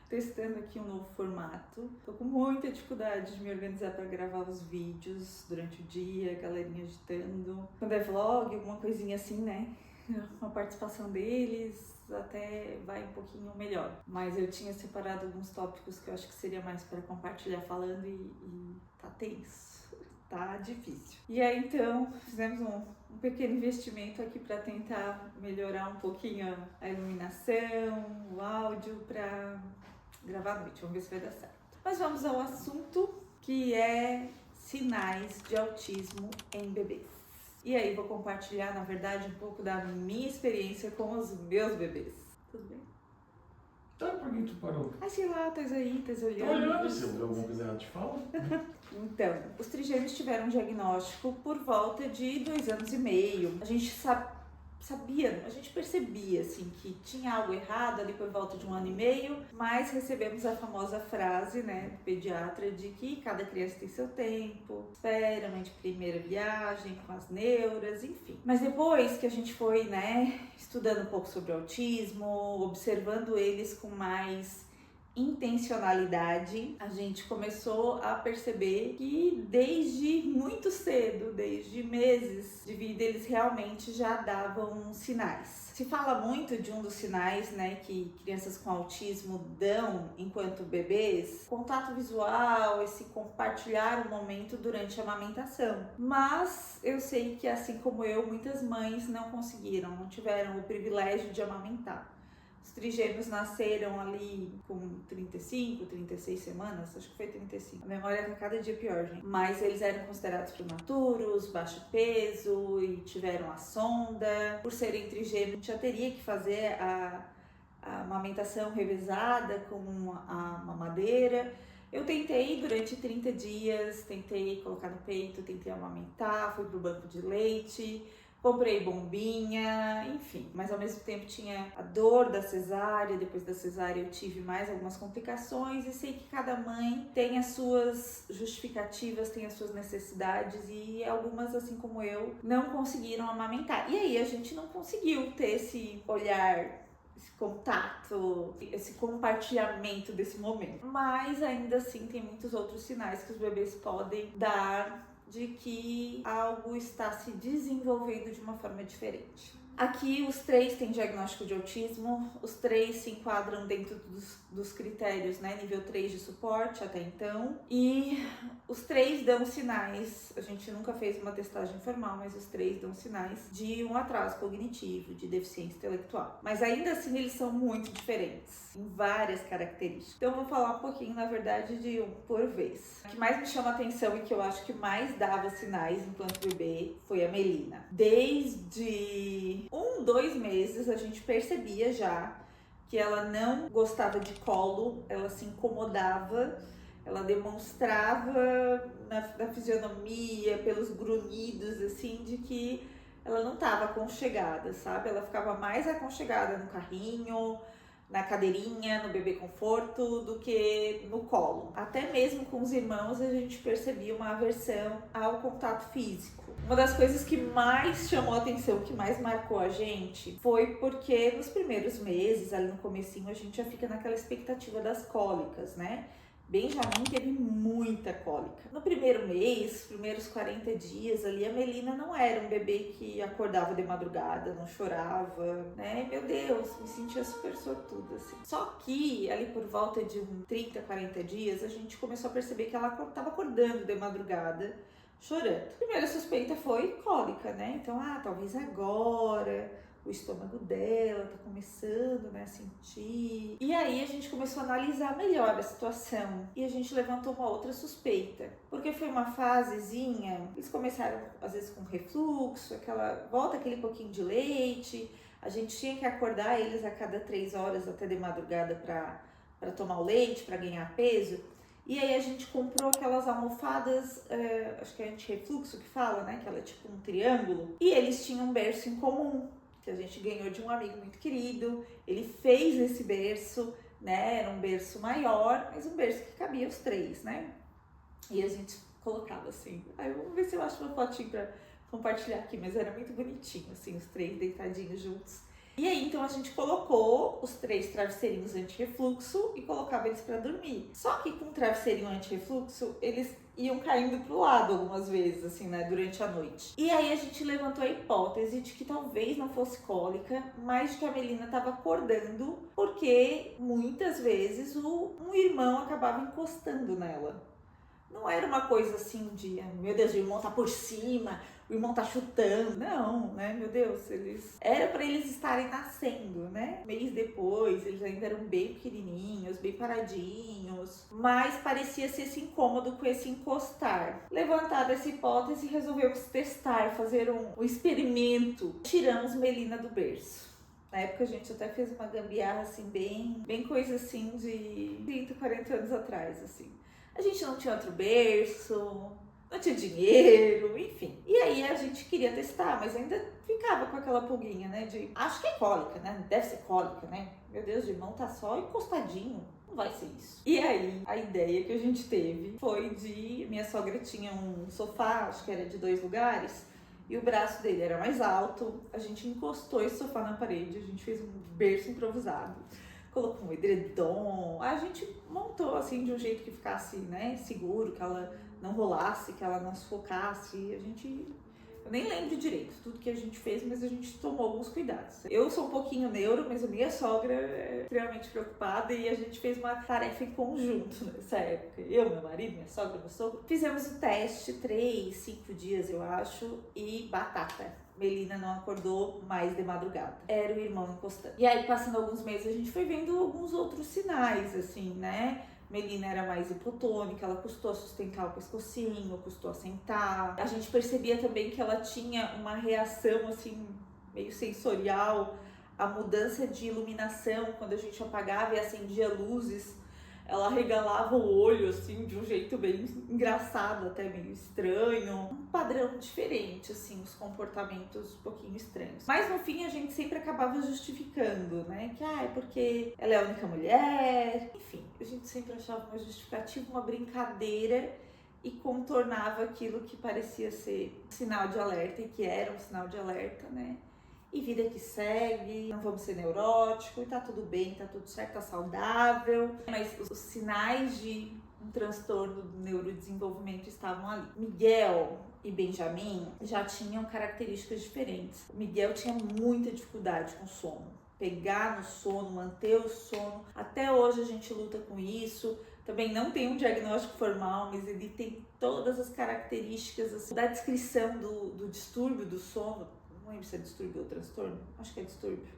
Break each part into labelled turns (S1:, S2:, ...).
S1: testando aqui um novo formato. Tô com muita dificuldade de me organizar para gravar os vídeos durante o dia, a galerinha agitando. Quando é vlog, alguma coisinha assim, né? Uma participação deles até vai um pouquinho melhor. Mas eu tinha separado alguns tópicos que eu acho que seria mais para compartilhar falando e tá tenso. Tá difícil. E aí então fizemos um pequeno investimento aqui para tentar melhorar um pouquinho a iluminação, o áudio para gravar à noite. Vamos ver se vai dar certo. Mas vamos ao assunto que é sinais de autismo em bebês. E aí vou compartilhar, na verdade, um pouco da minha experiência com os meus bebês. Tudo bem?
S2: Tá, por que tu parou?
S1: Ah, sei lá, tá aí, tá olhando.
S2: Tô olhando, se eu ver alguma coisa errada, te fala.
S1: Então, os trigêmeos tiveram um diagnóstico por volta de 2 anos e meio. A gente sabia, a gente percebia assim que tinha algo errado ali por volta de 1 ano e meio, mas recebemos a famosa frase, né, do pediatra de que cada criança tem seu tempo, espera, mãe de primeira viagem, com as neuras, enfim. Mas depois que a gente foi, né, estudando um pouco sobre o autismo, observando eles com mais intencionalidade, a gente começou a perceber que desde muito cedo, desde meses de vida, eles realmente já davam sinais. Se fala muito de um dos sinais, né, que crianças com autismo dão enquanto bebês, contato visual, esse compartilhar o momento durante a amamentação. Mas eu sei que, assim como eu, muitas mães não conseguiram, não tiveram o privilégio de amamentar. Os trigêmeos nasceram ali com 35, 36 semanas, acho que foi 35. A memória tá cada dia pior, gente. Mas eles eram considerados prematuros, baixo peso e tiveram a sonda. Por serem trigêmeos, já teria que fazer a amamentação revezada com a mamadeira. Eu tentei durante 30 dias, tentei colocar no peito, tentei amamentar, fui pro banco de leite, comprei bombinha, enfim. Mas ao mesmo tempo tinha a dor da cesárea, depois da cesárea eu tive mais algumas complicações e sei que cada mãe tem as suas justificativas, tem as suas necessidades e algumas, assim como eu, não conseguiram amamentar. E aí a gente não conseguiu ter esse olhar, esse contato, esse compartilhamento desse momento. Mas ainda assim tem muitos outros sinais que os bebês podem dar de que algo está se desenvolvendo de uma forma diferente. Aqui os 3 têm diagnóstico de autismo, os 3 se enquadram dentro dos critérios, né, nível 3 de suporte até então, e os 3 dão sinais, a gente nunca fez uma testagem formal, mas os 3 dão sinais de um atraso cognitivo, de deficiência intelectual. Mas ainda assim eles são muito diferentes, em várias características. Então eu vou falar um pouquinho, na verdade, de um por vez. O que mais me chama a atenção e que eu acho que mais dava sinais enquanto bebê foi a Melina. Desde 2 meses a gente percebia já que ela não gostava de colo, ela se incomodava, ela demonstrava na fisionomia, pelos grunhidos, assim, de que ela não estava aconchegada, sabe? Ela ficava mais aconchegada no carrinho, na cadeirinha, no bebê conforto, do que no colo. Até mesmo com os irmãos a gente percebia uma aversão ao contato físico. Uma das coisas que mais chamou a atenção, que mais marcou a gente, foi porque nos primeiros meses, ali no comecinho, a gente já fica naquela expectativa das cólicas, né? Benjamin teve muita cólica. No primeiro mês, primeiros 40 dias ali, a Melina não era um bebê que acordava de madrugada, não chorava, né? Meu Deus, me sentia super sortuda, assim. Só que ali por volta de 30, 40 dias, a gente começou a perceber que ela estava acordando de madrugada, chorando. A primeira suspeita foi cólica, né? Então, talvez agora o estômago dela tá começando, né, a sentir. E aí a gente começou a analisar melhor a situação e a gente levantou uma outra suspeita, porque foi uma fasezinha, eles começaram às vezes com refluxo, volta aquele pouquinho de leite, a gente tinha que acordar eles a cada 3 horas até de madrugada para tomar o leite, para ganhar peso. E aí a gente comprou aquelas almofadas, acho que é anti-refluxo que fala, né, que ela é tipo um triângulo, e eles tinham um berço em comum, que a gente ganhou de um amigo muito querido. Ele fez esse berço, né, era um berço maior, mas um berço que cabia os 3, né, e a gente colocava assim, aí vamos ver se eu acho uma fotinho pra compartilhar aqui, mas era muito bonitinho, assim, os 3 deitadinhos juntos. E aí, então, a gente colocou os 3 travesseirinhos anti-refluxo e colocava eles para dormir. Só que com o travesseirinho anti-refluxo, eles iam caindo pro lado algumas vezes, assim, né, durante a noite. E aí a gente levantou a hipótese de que talvez não fosse cólica, mas de que a Melina estava acordando porque muitas vezes um irmão acabava encostando nela. Não era uma coisa assim de, meu Deus, o irmão tá por cima, o irmão tá chutando. Não, né, meu Deus, era para eles estarem nascendo, né? Mês depois, eles ainda eram bem pequenininhos, bem paradinhos, mas parecia ser esse incômodo com esse encostar. Levantada essa hipótese, resolvemos testar, fazer um experimento. Tiramos Melina do berço. Na época a gente até fez uma gambiarra assim, bem coisa assim de 30, 40 anos atrás, assim. A gente não tinha outro berço, não tinha dinheiro, enfim. E aí a gente queria testar, mas ainda ficava com aquela pulguinha, né? De, acho que é cólica, né? Deve ser cólica, né? Meu Deus, o irmão tá só encostadinho. Não vai ser isso. E aí, a ideia que a gente teve foi de... Minha sogra tinha um sofá, acho que era de 2 lugares, e o braço dele era mais alto. A gente encostou esse sofá na parede, a gente fez um berço improvisado. Colocou um edredom, a gente montou assim de um jeito que ficasse, né, seguro, que ela não rolasse, que ela não sufocasse. Eu nem lembro direito tudo que a gente fez, mas a gente tomou alguns cuidados. Eu sou um pouquinho neuro, mas a minha sogra é extremamente preocupada e a gente fez uma tarefa em conjunto nessa época. Eu, meu marido, minha sogra, meu sogro. Fizemos o teste 3, 5 dias, eu acho, e batata. Melina não acordou mais de madrugada. Era o irmão encostando. E aí, passando alguns meses, a gente foi vendo alguns outros sinais, assim, né? Melina era mais hipotônica, ela custou a sustentar o pescocinho, custou a sentar. A gente percebia também que ela tinha uma reação, assim, meio sensorial, a mudança de iluminação, quando a gente apagava e acendia luzes, ela regalava o olho, assim, de um jeito bem engraçado, até meio estranho. Um padrão diferente, assim, os comportamentos um pouquinho estranhos. Mas, no fim, a gente sempre acabava justificando, né? Que, é porque ela é a única mulher. Enfim, a gente sempre achava uma justificativa, uma brincadeira e contornava aquilo que parecia ser um sinal de alerta e que era um sinal de alerta, né? E vida que segue, não vamos ser neuróticos, tá tudo bem, tá tudo certo, tá saudável. Mas os sinais de um transtorno do neurodesenvolvimento estavam ali. Miguel e Benjamin já tinham características diferentes. O Miguel tinha muita dificuldade com sono. Pegar no sono, manter o sono. Até hoje a gente luta com isso. Também não tem um diagnóstico formal, mas ele tem todas as características assim, da descrição do distúrbio do sono. Não lembro se é distúrbio ou transtorno. Acho que é distúrbio.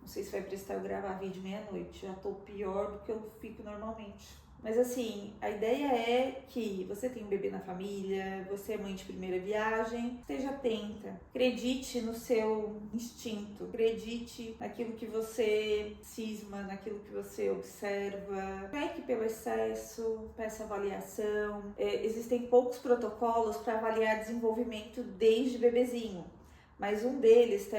S1: Não sei se vai prestar eu gravar vídeo meia-noite. Já tô pior do que eu fico normalmente. Mas assim, a ideia é que você tem um bebê na família, você é mãe de primeira viagem, esteja atenta. Acredite no seu instinto. Acredite naquilo que você cisma, naquilo que você observa. Peque pelo excesso, peça avaliação. Existem poucos protocolos para avaliar desenvolvimento desde bebezinho. Mas um deles,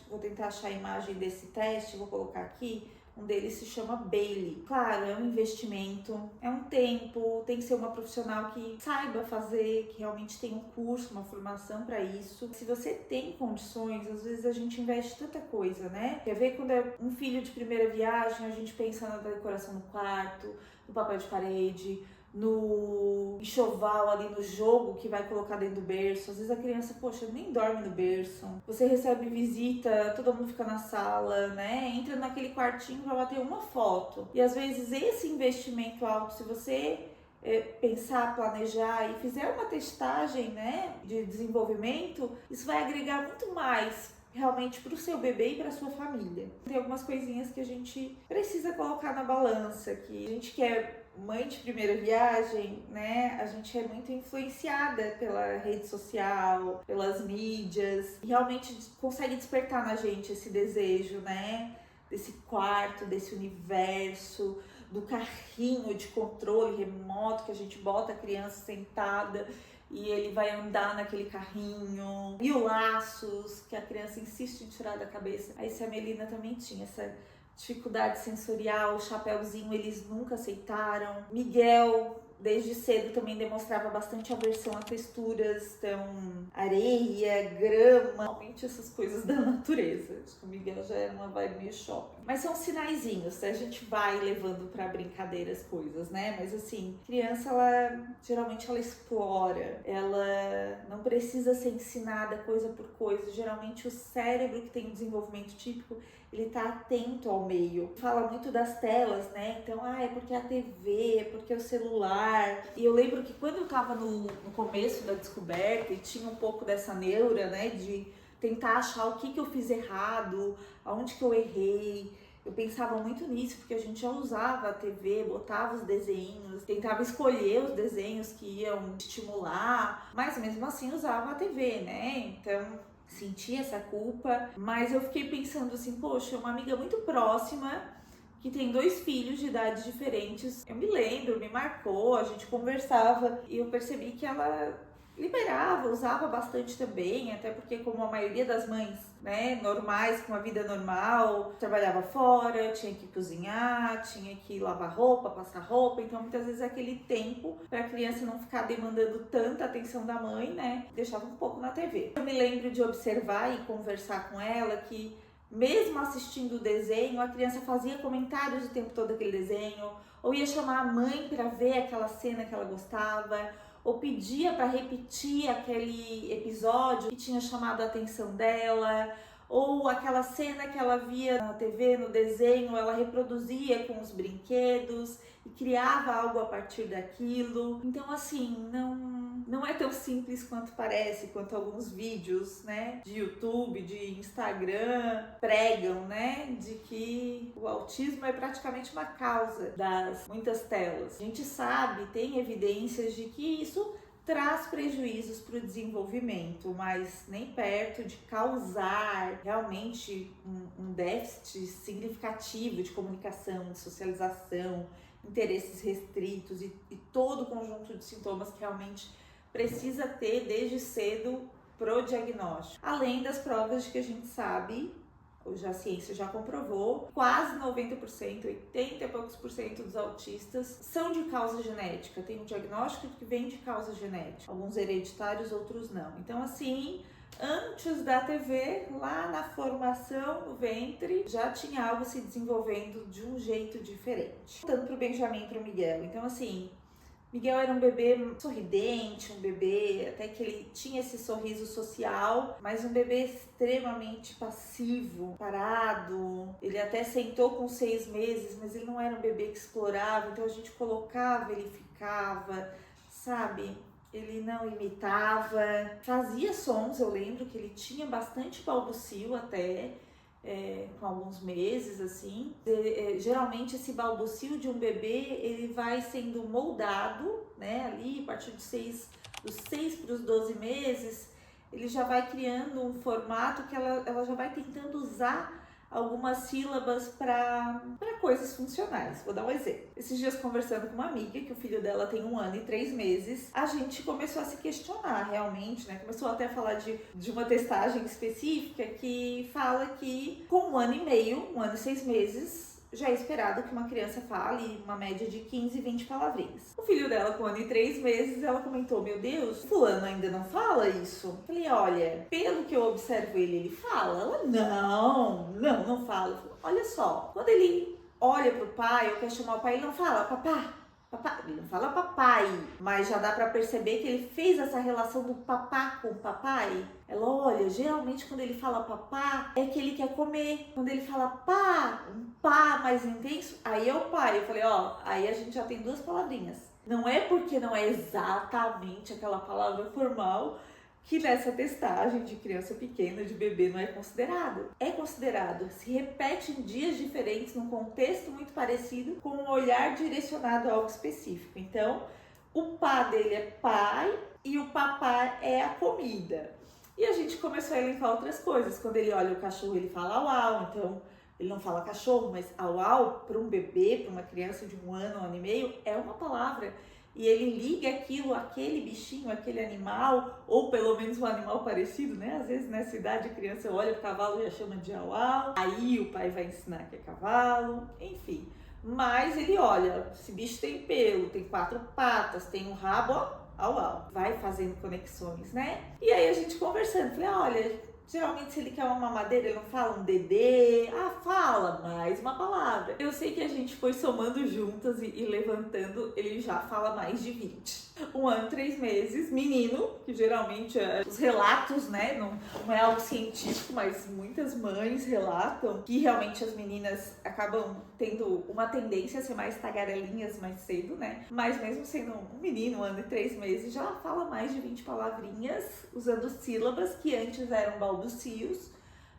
S1: vou tentar achar a imagem desse teste, vou colocar aqui. Um deles se chama Bailey. Claro, é um investimento, é um tempo, tem que ser uma profissional que saiba fazer, que realmente tem um curso, uma formação para isso. Se você tem condições, às vezes a gente investe tanta coisa, né? Quer ver quando é um filho de primeira viagem, a gente pensa na decoração do quarto, no papel de parede, no enxoval ali no jogo que vai colocar dentro do berço. Às vezes a criança, poxa, nem dorme no berço. Você recebe visita, todo mundo fica na sala, né? Entra naquele quartinho pra bater uma foto. E às vezes esse investimento alto, se você pensar, planejar e fizer uma testagem, né, de desenvolvimento, isso vai agregar muito mais realmente para o seu bebê e para a sua família. Tem algumas coisinhas que a gente precisa colocar na balança, que a gente quer mãe de primeira viagem, né? A gente é muito influenciada pela rede social, pelas mídias, e realmente consegue despertar na gente esse desejo, né? Desse quarto, desse universo, do carrinho de controle remoto que a gente bota a criança sentada e ele vai andar naquele carrinho. E o laços, que a criança insiste em tirar da cabeça. Aí se a Melina também tinha essa dificuldade sensorial, o chapéuzinho eles nunca aceitaram. Miguel desde cedo também demonstrava bastante aversão a texturas, então areia, grama, realmente essas coisas da natureza. Acho que o Miguel já era uma vibe meio shopping. Mas são sinaizinhos, a gente vai levando pra brincadeira as coisas, né? Mas assim, criança, geralmente ela explora, ela não precisa ser ensinada coisa por coisa. Geralmente o cérebro que tem um desenvolvimento típico, ele tá atento ao meio. Fala muito das telas, né? Então, é porque a TV, é porque o celular. E eu lembro que quando eu tava no começo da descoberta e tinha um pouco dessa neura, né? De tentar achar o que eu fiz errado, aonde que eu errei. Eu pensava muito nisso, porque a gente já usava a TV, botava os desenhos, tentava escolher os desenhos que iam estimular, mas mesmo assim usava a TV, né? Então, senti essa culpa, mas eu fiquei pensando assim, poxa, uma amiga muito próxima, que tem 2 filhos de idades diferentes, eu me lembro, me marcou, a gente conversava e eu percebi que ela liberava, usava bastante também, até porque como a maioria das mães, né, normais, com a vida normal, trabalhava fora, tinha que cozinhar, tinha que lavar roupa, passar roupa, então muitas vezes aquele tempo para a criança não ficar demandando tanta atenção da mãe, né, deixava um pouco na TV. Eu me lembro de observar e conversar com ela que mesmo assistindo o desenho, a criança fazia comentários o tempo todo daquele desenho, ou ia chamar a mãe para ver aquela cena que ela gostava, ou pedia para repetir aquele episódio que tinha chamado a atenção dela, ou aquela cena que ela via na TV, no desenho, ela reproduzia com os brinquedos e criava algo a partir daquilo. Então, assim, não é tão simples quanto parece, quanto alguns vídeos, né, de YouTube, de Instagram pregam, né, de que o autismo é praticamente uma causa das muitas telas. A gente sabe, tem evidências de que isso traz prejuízos para o desenvolvimento, mas nem perto de causar realmente um déficit significativo de comunicação, de socialização, interesses restritos e todo o conjunto de sintomas que realmente precisa ter desde cedo pro diagnóstico. Além das provas de que a gente sabe, hoje a ciência já comprovou, quase 90%, 80 e poucos por cento dos autistas são de causa genética. Tem um diagnóstico que vem de causa genética. Alguns hereditários, outros não. Então, assim, antes da TV, lá na formação, no ventre, já tinha algo se desenvolvendo de um jeito diferente. Voltando pro Benjamin e pro Miguel. Então, assim, Miguel era um bebê sorridente, um bebê até que ele tinha esse sorriso social, mas um bebê extremamente passivo, parado. Ele até sentou com 6 meses, mas ele não era um bebê que explorava, então a gente colocava, ele ficava, sabe? Ele não imitava, fazia sons, eu lembro que ele tinha bastante balbucio até, com alguns meses, assim. Geralmente esse balbucio de um bebê, ele vai sendo moldado, né, ali a partir dos 6 para os 12 meses, ele já vai criando um formato que ela já vai tentando usar algumas sílabas para coisas funcionais. Vou dar um exemplo. Esses dias, conversando com uma amiga, que o filho dela tem 1 ano e 3 meses, a gente começou a se questionar realmente, né? Começou até a falar de uma testagem específica que fala que com 1 ano e meio, 1 ano e 6 meses, já é esperado que uma criança fale uma média de 15, 20 palavrinhas. O filho dela, com 1 ano e 3 meses, ela comentou: meu Deus, fulano ainda não fala isso? Eu falei: olha, pelo que eu observo ele fala. Ela: não fala. Eu falei: olha só, quando ele olha pro pai ou quer chamar o pai, ele não fala papá. Ele não fala papai, mas já dá pra perceber que ele fez essa relação do papá com o papai. Ela: olha, geralmente quando ele fala papá, é que ele quer comer. Quando ele fala pá, um pá mais intenso, aí é o pai. Eu falei: aí a gente já tem 2 palavrinhas. Não é porque não é exatamente aquela palavra formal que nessa testagem de criança pequena, de bebê, não é considerado. É considerado, se repete em dias diferentes, num contexto muito parecido, com um olhar direcionado a algo específico. Então, o pá dele é pai e o papá é a comida. E a gente começou a elencar outras coisas. Quando ele olha o cachorro, ele fala au au, então ele não fala cachorro, mas au au, para um bebê, para uma criança de 1 ano, 1 ano e meio, é uma palavra. E ele liga aquilo, aquele bichinho, aquele animal, ou pelo menos um animal parecido, né? Às vezes nessa idade a criança olha pro cavalo e já chama de au-au, aí o pai vai ensinar que é cavalo, enfim. Mas ele olha, esse bicho tem pelo, tem 4 patas, tem um rabo, ó, au, vai fazendo conexões, né? E aí a gente conversando, falei, olha, geralmente se ele quer uma mamadeira, ele não fala um dedê, fala mais uma palavra. Eu sei que a gente foi somando juntas e levantando, ele já fala mais de 20. 1 ano, 3 meses, menino, que geralmente os relatos, né, não é algo científico, mas muitas mães relatam que realmente as meninas acabam tendo uma tendência a ser mais tagarelinhas mais cedo, né, mas mesmo sendo um menino, 1 ano e 3 meses, já fala mais de 20 palavrinhas, usando sílabas que antes eram balbucios,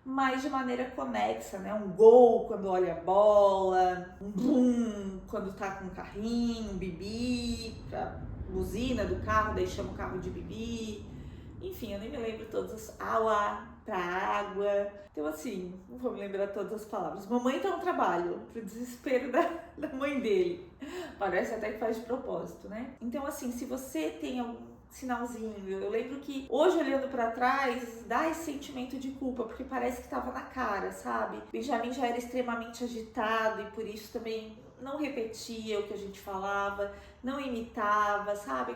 S1: mas de maneira conexa, né? Um gol quando olha a bola, um bum quando tá com um carrinho, um bibi, pra buzina do carro, daí chama o carro de bibi. Enfim, eu nem me lembro todas as... Aua, pra água. Então assim, não vou me lembrar todas as palavras. Mamãe tá no trabalho, pro desespero da mãe dele. Parece até que faz de propósito, né? Então assim, se você tem algum sinalzinho, eu lembro que hoje olhando pra trás dá esse sentimento de culpa, porque parece que tava na cara, sabe? Benjamin já era extremamente agitado e por isso também não repetia o que a gente falava, não imitava, sabe?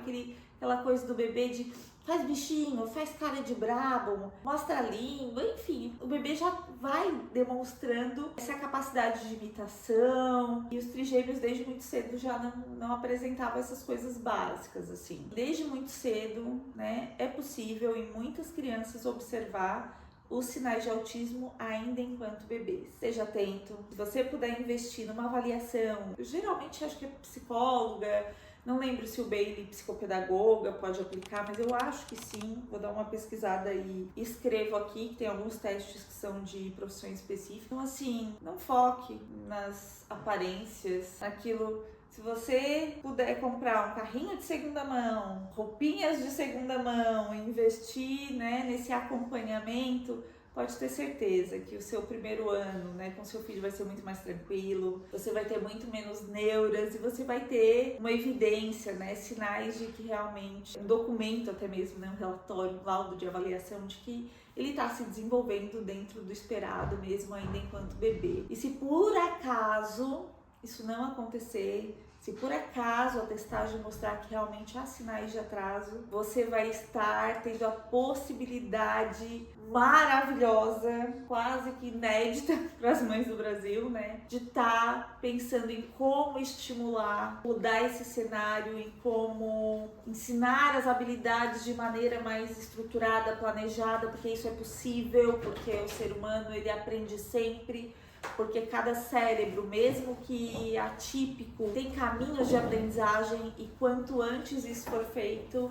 S1: Aquela coisa do bebê de faz bichinho, faz cara de brabo, mostra a língua, enfim, o bebê já vai demonstrando essa capacidade de imitação e os trigêmeos desde muito cedo já não apresentavam essas coisas básicas, assim. Desde muito cedo, né, é possível em muitas crianças observar os sinais de autismo ainda enquanto bebês. Esteja atento, se você puder investir numa avaliação, eu geralmente acho que é psicóloga, não lembro se o Bailey, psicopedagoga, pode aplicar, mas eu acho que sim. Vou dar uma pesquisada e escrevo aqui, que tem alguns testes que são de profissões específicas. Então, assim, não foque nas aparências, naquilo. Se você puder comprar um carrinho de segunda mão, roupinhas de segunda mão, investir, né, nesse acompanhamento, pode ter certeza que o seu primeiro ano, né, com seu filho vai ser muito mais tranquilo, você vai ter muito menos neuras e você vai ter uma evidência, né, sinais de que realmente, um documento até mesmo, né, um relatório, um laudo de avaliação de que ele está se desenvolvendo dentro do esperado mesmo ainda enquanto bebê. E se por acaso isso não acontecer, se por acaso a testagem mostrar que realmente há sinais de atraso, você vai estar tendo a possibilidade maravilhosa, quase que inédita para as mães do Brasil, né? De estar pensando em como estimular, mudar esse cenário, em como ensinar as habilidades de maneira mais estruturada, planejada, porque isso é possível, porque o ser humano ele aprende sempre. Porque cada cérebro, mesmo que atípico, tem caminhos de aprendizagem e quanto antes isso for feito,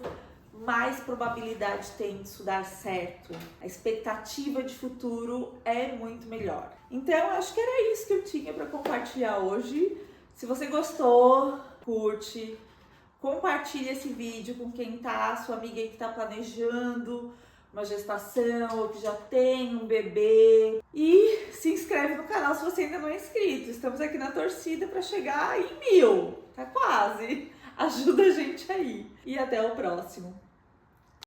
S1: mais probabilidade tem disso dar certo. A expectativa de futuro é muito melhor. Então, acho que era isso que eu tinha para compartilhar hoje. Se você gostou, curte, compartilhe esse vídeo com quem tá, sua amiga aí que tá planejando uma gestação ou que já tem um bebê. E se inscreve no canal se você ainda não é inscrito. Estamos aqui na torcida para chegar em 1000. Tá quase. Ajuda a gente aí. E até o próximo.